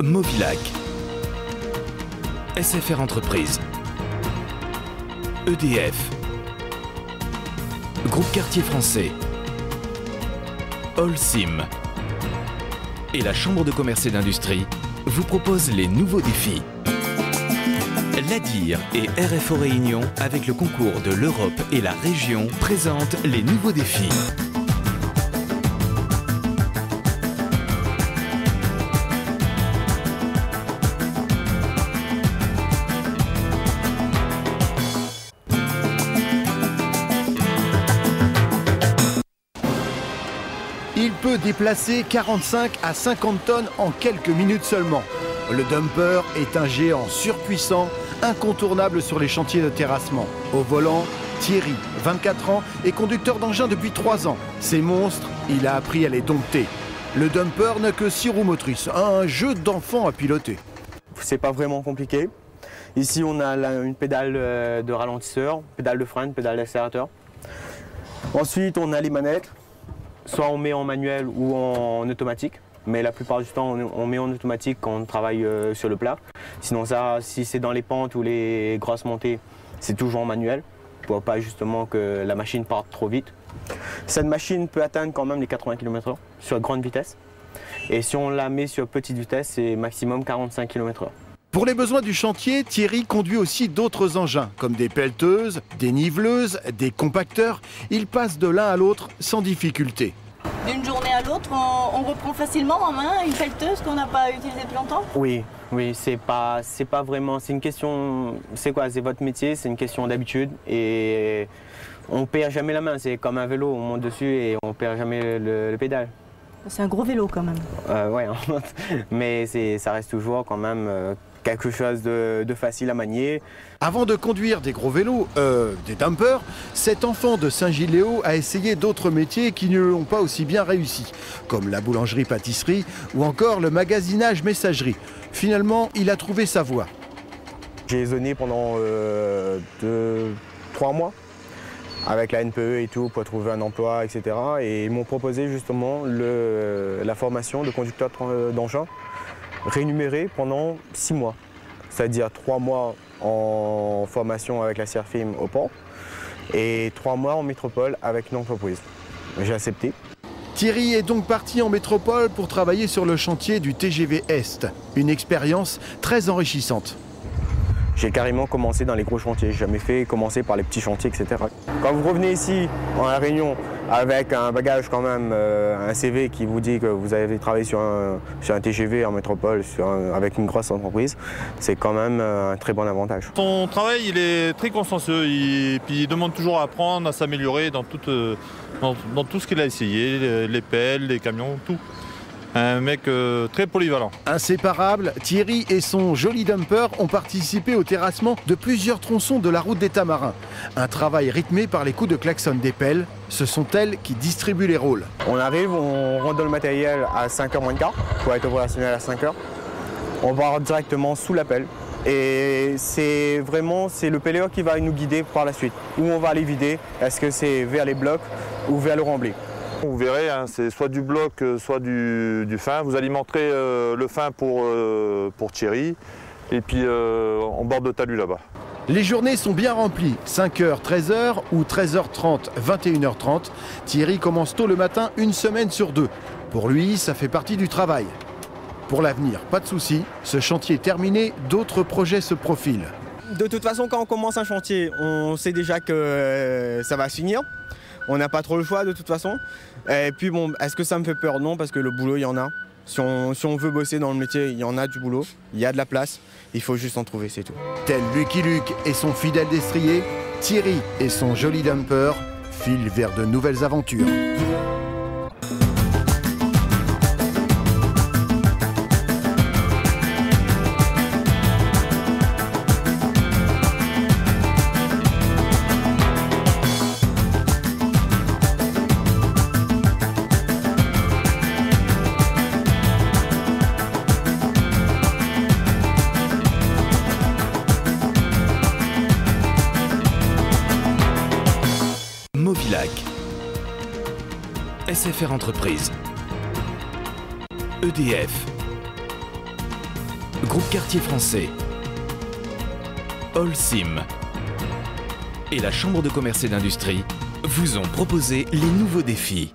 Movilac, SFR Entreprises, EDF, Groupe Quartier Français, Holcim et la Chambre de commerce et d'industrie vous proposent les nouveaux défis. L'ADIR et RFO Réunion, avec le concours de l'Europe et la région, présentent les nouveaux défis. Il peut déplacer 45 à 50 tonnes en quelques minutes seulement. Le dumper est un géant surpuissant, incontournable sur les chantiers de terrassement. Au volant, Thierry, 24 ans, est conducteur d'engin depuis 3 ans. Ces monstres, il a appris à les dompter. Le dumper n'a que 6 roues motrices, un jeu d'enfant à piloter. C'est pas vraiment compliqué. Ici, on a une pédale de ralentisseur, pédale de frein, pédale d'accélérateur. Ensuite, on a les manettes. Soit on met en manuel ou en automatique, mais la plupart du temps on met en automatique quand on travaille sur le plat. Sinon ça, si c'est dans les pentes ou les grosses montées, c'est toujours en manuel pour pas justement que la machine parte trop vite. Cette machine peut atteindre quand même les 80 km/h sur grande vitesse. Et si on la met sur petite vitesse, c'est maximum 45 km/h. Pour les besoins du chantier, Thierry conduit aussi d'autres engins, comme des pelleteuses, des niveleuses, des compacteurs. Il passe de l'un à l'autre sans difficulté. D'une journée à l'autre, on reprend facilement en main une pelleteuse qu'on n'a pas utilisée depuis longtemps? Oui, c'est pas vraiment, c'est une question, c'est quoi, c'est votre métier, c'est une question d'habitude et on perd jamais la main, c'est comme un vélo, on monte dessus et on perd jamais le pédale. C'est un gros vélo quand même. Ouais, mais ça reste toujours quand même quelque chose de facile à manier. Avant de conduire des gros vélos, des dumpers, cet enfant de Saint-Gilles-Léo a essayé d'autres métiers qui ne l'ont pas aussi bien réussi, comme la boulangerie-pâtisserie ou encore le magasinage-messagerie. Finalement, il a trouvé sa voie. J'ai zoné pendant 3 mois avec la NPE et tout pour trouver un emploi, etc. Et ils m'ont proposé justement la formation de conducteur d'engin rémunéré pendant 6 mois. C'est-à-dire 3 mois en formation avec la CERFIM au port et 3 mois en métropole avec une entreprise. J'ai accepté. Thierry est donc parti en métropole pour travailler sur le chantier du TGV Est. Une expérience très enrichissante. J'ai carrément commencé dans les gros chantiers, j'ai jamais fait commencer par les petits chantiers, etc. Quand vous revenez ici, en La Réunion, avec un bagage quand même, un CV qui vous dit que vous avez travaillé sur un TGV en métropole, avec une grosse entreprise, c'est quand même un très bon avantage. Son travail, il est très consciencieux, puis il demande toujours à apprendre, à s'améliorer dans tout ce qu'il a essayé, les pelles, les camions, tout. Un mec très polyvalent. Inséparables, Thierry et son joli dumper ont participé au terrassement de plusieurs tronçons de la route des Tamarins. Un travail rythmé par les coups de klaxon des pelles. Ce sont elles qui distribuent les rôles. On arrive, on rentre dans le matériel à 5h moins le quart pour être opérationnel à 5h. On va directement sous la pelle. Et c'est le pelleur qui va nous guider par la suite. Où on va aller vider, est-ce que c'est vers les blocs ou vers le remblai? Vous verrez, hein, c'est soit du bloc, soit du fin. Vous alimenterez le fin pour Thierry et puis en bord de talus là-bas. Les journées sont bien remplies, 5h, 13h ou 13h30, 21h30. Thierry commence tôt le matin, une semaine sur 2. Pour lui, ça fait partie du travail. Pour l'avenir, pas de souci, ce chantier terminé, d'autres projets se profilent. De toute façon, quand on commence un chantier, on sait déjà que ça va se finir. On n'a pas trop le choix de toute façon. Et puis bon, est-ce que ça me fait peur? Non, parce que le boulot, il y en a. Si on veut bosser dans le métier, il y en a du boulot, il y a de la place. Il faut juste en trouver, c'est tout. Tel Lucky Luke et son fidèle destrier, Thierry et son joli dumper filent vers de nouvelles aventures. Movilac, SFR Entreprises, EDF, groupe Quartier Français, Holcim et la Chambre de commerce et d'industrie vous ont proposé les nouveaux défis.